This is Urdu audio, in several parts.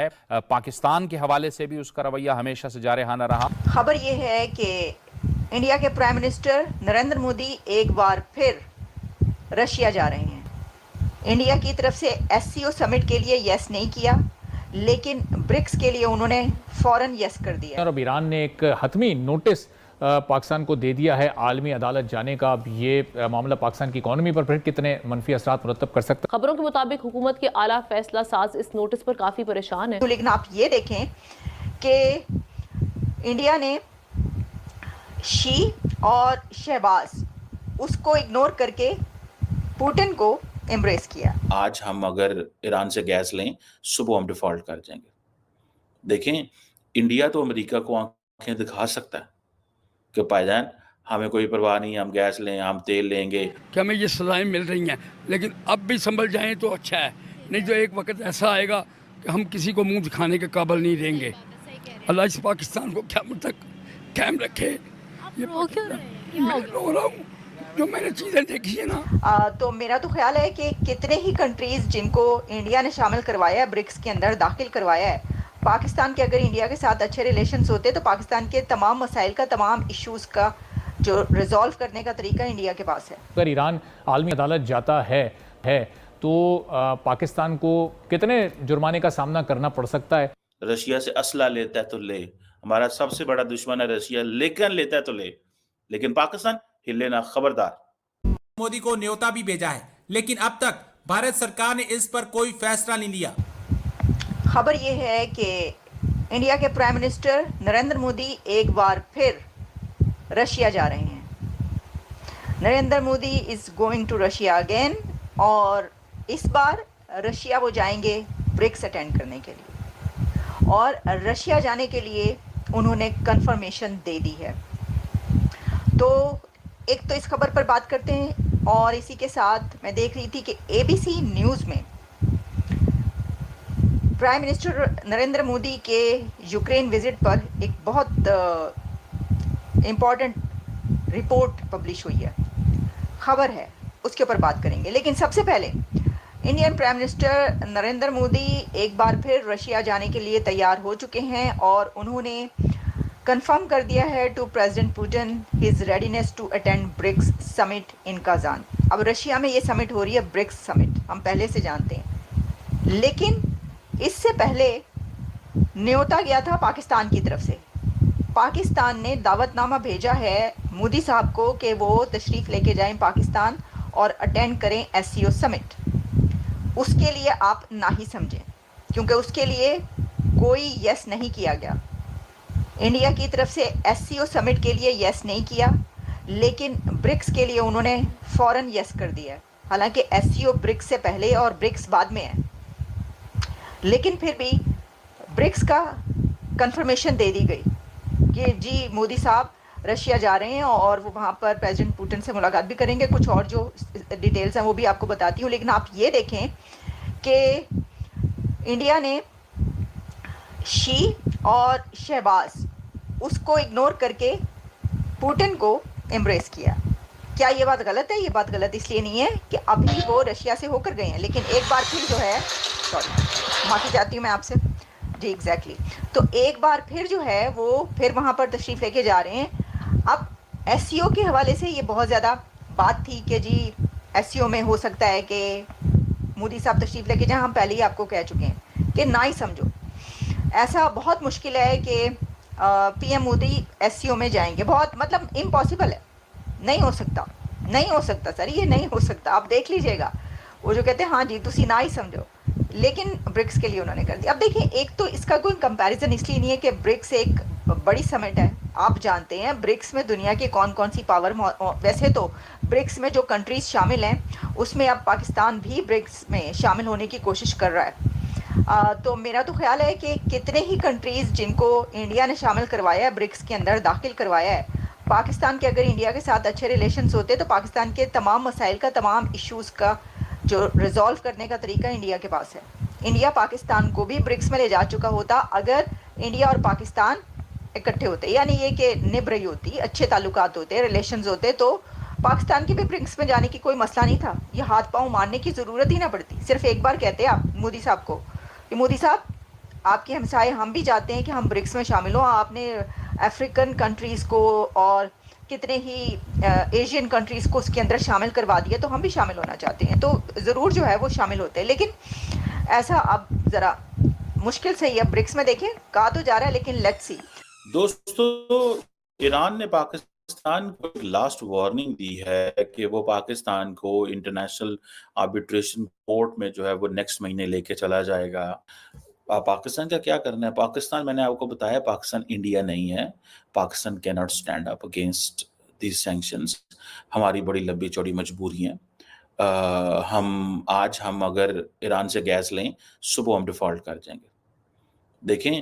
ہے. پاکستان کے حوالے سے بھی اس کا رویہ ہمیشہ سے جارحانہ رہا. خبر یہ ہے کہ انڈیا کے پرائم منسٹر نریندر مودی ایک بار پھر رشیا جا رہے ہیں. انڈیا کی طرف سے ایس سی او سمٹ کے لیے یس نہیں کیا، لیکن برکس کے لیے انہوں نے فوراً یس کر دیا. اور اب ایران نے ایک حتمی نوٹس پاکستان کو دے دیا ہے عالمی عدالت جانے کا. اب یہ معاملہ پاکستان کی اکانومی پر پھر کتنے منفی اثرات مرتب کر سکتا ہے؟ خبروں کے مطابق حکومت کے اعلیٰ فیصلہ ساز اس نوٹس پر کافی پریشان ہیں. لیکن آپ یہ دیکھیں کہ انڈیا نے شی اور شہباز اس کو اگنور کر کے پوٹن کو امبریس کیا. آج ہم اگر ایران سے گیس لیں، صبح ہم ڈیفالٹ کر جائیں گے. دیکھیں، انڈیا تو امریکہ کو آنکھیں دکھا سکتا ہے کہ بھائی جان ہمیں کوئی پرواہ نہیں، ہم گیس لیں، ہم تیل لیں گے. کہ ہمیں یہ سزائیں مل رہی ہیں، لیکن اب بھی سنبھل جائیں تو اچھا ہے، نہیں تو ایک وقت ایسا آئے گا کہ ہم کسی کو منہ دکھانے کے قابل نہیں رہیں گے. اللہ اس پاکستان کو قیامت تک قائم رکھے. میں رو رہا ہوں جو میں نے چیزیں دیکھی ہیں نا. تو میرا تو خیال ہے کہ کتنے ہی کنٹریز جن کو انڈیا نے شامل کروایا ہے، برکس کے اندر داخل کروایا ہے، پاکستان کے اگر انڈیا کے ساتھ اچھے ریلیشنز ہوتے تو پاکستان کے تمام مسائل کا، تمام ایشوز کا جو ریزالو کرنے کا طریقہ انڈیا کے پاس ہے. اگر ایران عالمی عدالت جاتا ہے تو پاکستان کو کتنے جرمانے کا سامنا کرنا پڑ سکتا ہے؟ رشیا سے اسلحہ لیتا ہے تو لے، ہمارا سب سے بڑا دشمن ہے رشیا، لیکن لیتا ہے تو لے، لیکن پاکستان ہلے نہ، خبردار. مودی کو نیوتا بھی بھیجا ہے، لیکن اب تک بھارت سرکار نے اس پر کوئی فیصلہ نہیں لیا. خبر یہ ہے کہ انڈیا کے پرائم منسٹر نریندر مودی ایک بار پھر رشیا جا رہے ہیں. Narendra Modi is going to Russia again, اور اس بار رشیا وہ جائیں گے برکس اٹینڈ کرنے کے لیے، اور رشیا جانے کے لیے انہوں نے کنفرمیشن دے دی ہے. تو ایک تو اس خبر پر بات کرتے ہیں، اور اسی کے ساتھ میں دیکھ رہی تھی کہ اے بی سی نیوز میں پرائم منسٹر نریندر مودی کے یوکرین وزٹ پر ایک بہت امپورٹنٹ رپورٹ پبلش ہوئی ہے، خبر ہے، اس کے اوپر بات کریں گے. لیکن سب سے پہلے Indian prime minister Narendra Modi ایک بار پھر رشیا جانے کے لیے تیار ہو چکے ہیں، اور انہوں نے کنفرم کر دیا ہے to president Putin his readiness to attend BRICS summit in Kazan. اب رشیا میں یہ سمٹ ہو رہی ہے، برکس سمٹ، ہم پہلے سے جانتے ہیں، لیکن اس سے پہلے نیوتا گیا تھا پاکستان کی طرف سے. پاکستان نے دعوت نامہ بھیجا ہے مودی صاحب کو کہ وہ تشریف لے کے جائیں پاکستان اور اٹینڈ کریں ایس سی او سمٹ. اس کے لیے آپ نہ ہی سمجھیں، کیونکہ اس کے لیے کوئی یس نہیں کیا گیا. انڈیا کی طرف سے ایس سی او سمٹ کے لیے یس نہیں کیا، لیکن برکس کے لیے انہوں نے فوراً یس کر دیا. حالانکہ ایس سی او برکس سے پہلے اور برکس بعد میں ہے، لیکن پھر بھی برکس کا کنفرمیشن دے دی گئی کہ جی مودی صاحب رشیا جا رہے ہیں، اور وہ وہاں پر پریزیڈنٹ پوٹن سے ملاقات بھی کریں گے. کچھ اور جو ڈیٹیلز ہیں وہ بھی آپ کو بتاتی ہوں. لیکن آپ یہ دیکھیں کہ انڈیا نے شی اور شہباز اس کو اگنور کر کے پوٹن کو امبریس کیا. کیا یہ بات غلط ہے؟ یہ بات غلط اس لیے نہیں ہے کہ ابھی وہ رشیا سے ہو کر گئے ہیں، لیکن ایک بار پھر جو ہے، سوری معافی چاہتی ہوں میں آپ سے، جی ایگزیکٹلی، تو ایک بار پھر جو ہے وہ پھر وہاں پر تشریف لے کے جا رہے ہیں. اب ایس سی او کے حوالے سے یہ بہت زیادہ بات تھی کہ جی ایس سی او میں ہو سکتا ہے کہ مودی صاحب تشریف لے کے جائیں. ہم پہلے ہی آپ کو کہہ چکے ہیں کہ نہ ہی سمجھو، ایسا بہت مشکل ہے کہ P M Modi S C O میں جائیں گے. بہت مطلب امپاسبل ہے، نہیں ہو سکتا، نہیں ہو سکتا سر، یہ نہیں ہو سکتا. آپ دیکھ لیجئے گا، وہ جو کہتے ہیں ہاں جی تسی نہ ہی سمجھو، لیکن برکس کے لیے انہوں نے کر دیا. اب دیکھیں، ایک تو اس کا کوئی کمپیریزن اس لیے نہیں ہے کہ برکس ایک بڑی سمٹ ہے. آپ جانتے ہیں برکس میں دنیا کی کون کون سی پاور، ویسے تو برکس میں جو کنٹریز شامل ہیں اس میں اب پاکستان بھی برکس میں شامل ہونے کی کوشش کر رہا ہے. تو میرا تو خیال ہے کہ کتنے ہی کنٹریز جن کو انڈیا نے شامل کروایا ہے، برکس کے اندر داخل کروایا ہے، پاکستان کے اگر انڈیا کے ساتھ اچھے ریلیشنز ہوتے تو پاکستان کے تمام مسائل کا، تمام ایشوز کا جو ریزالو کرنے کا طریقہ انڈیا کے پاس ہے. انڈیا پاکستان کو بھی برکس میں لے جا چکا ہوتا اگر انڈیا اور پاکستان اکٹھے ہوتے، یعنی یہ کہ نبھ رہی ہوتی، اچھے تعلقات ہوتے، ریلیشنز ہوتے، تو پاکستان کے بھی برکس میں جانے کی کوئی مسئلہ نہیں تھا. یہ ہاتھ پاؤں مارنے کی ضرورت ہی نہ پڑتی. صرف ایک بار کہتے آپ مودی صاحب کو کہ مودی صاحب آپ کے ہمسائے ہم بھی چاہتے ہیں کہ ہم برکس میں شامل ہوں. آپ نے افریقن کنٹریز کو اور کتنے ہی ایشین کنٹریز کو اس کے اندر شامل کروا دیا, تو ہم بھی شامل ہونا چاہتے ہیں, تو ضرور جو ہے وہ شامل ہوتے ہیں. لیکن ایسا اب ذرا مشکل سے ہی اب برکس میں دیکھیں کہا تو جا رہا ہے, لیکن لیٹس سی. دوستو, ایران نے پاکستان کو ایک لاسٹ وارننگ دی ہے کہ وہ پاکستان کو انٹرنیشنل آربیٹریشن کورٹ میں جو ہے وہ نیکسٹ مہینے لے کے چلا جائے گا. پاکستان کا کیا کرنا ہے؟ پاکستان, میں نے آپ کو بتایا, پاکستان انڈیا نہیں ہے. پاکستان کی not stand up against these sanctions. ہماری بڑی لمبی چوڑی مجبوری ہیں. ہم اگر ایران سے گیس لیں, صبح ہم ڈیفالٹ کر جائیں گے. دیکھیں,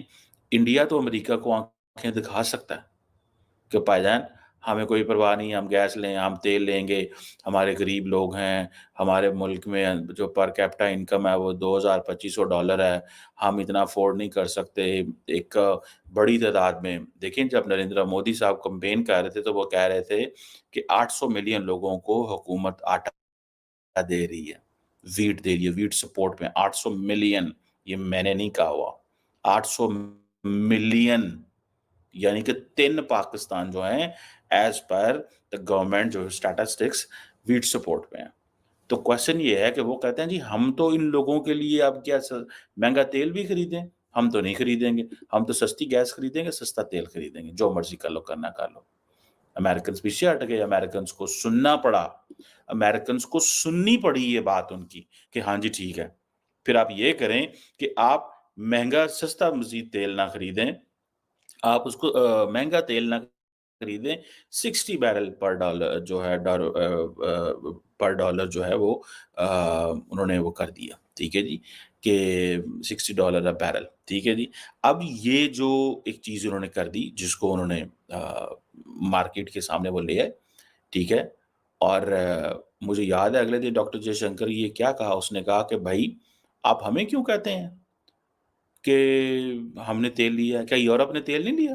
انڈیا تو امریکہ کو آنکھیں دکھا سکتا ہے کہ بھائی جان ہمیں کوئی پرواہ نہیں, ہم گیس لیں, ہم تیل لیں گے, ہمارے غریب لوگ ہیں, ہمارے ملک میں جو پر کیپٹا انکم ہے وہ $2,200 ہے, ہم اتنا افورڈ نہیں کر سکتے. ایک بڑی تعداد میں دیکھیں, جب نریندر مودی صاحب کمپین کر رہے تھے تو وہ کہہ رہے تھے کہ 800 ملین لوگوں کو حکومت آٹا دے رہی ہے, ویٹ دے رہی ہے, ویٹ سپورٹ میں 800 ملین. یہ میں نے نہیں کہا ہوا, 800 ملین, یعنی کہ 3 پاکستان جو ہیں ایز پر دا گورنمنٹ جو اسٹیٹسٹکس ویٹ سپورٹ میں ہیں. تو کوشچن یہ ہے کہ وہ کہتے ہیں جی ہم تو ان لوگوں کے لیے اب کیا مہنگا تیل بھی خریدیں؟ ہم تو نہیں خریدیں گے, ہم تو سستی گیس خریدیں گے, سستا تیل خریدیں گے, جو مرضی کر لو, کرنا کر لو. امریکنز پیچھے ہٹ گئے, امریکنز کو سننا پڑا, امریکنز کو سننی پڑی یہ بات ان کی کہ ہاں جی ٹھیک ہے. پھر آپ یہ کریں کہ آپ مہنگا سستا مزید تیل نہ خریدیں, آپ اس کو مہنگا تیل نہ خریدیں. 60 بیرل پر ڈالر جو ہے پر ڈالر جو ہے وہ انہوں نے وہ کر دیا, ٹھیک ہے جی, کہ $60 بیرل, ٹھیک ہے جی. اب یہ جو ایک چیز انہوں نے کر دی جس کو انہوں نے مارکیٹ کے سامنے وہ لے آئے, ٹھیک ہے. اور مجھے یاد ہے اگلے دن ڈاکٹر جے شنکر یہ کیا کہا, اس نے کہا کہ بھائی آپ ہمیں کیوں کہتے ہیں کہ ہم نے تیل لیا ہے؟ کیا یورپ نے تیل نہیں لیا؟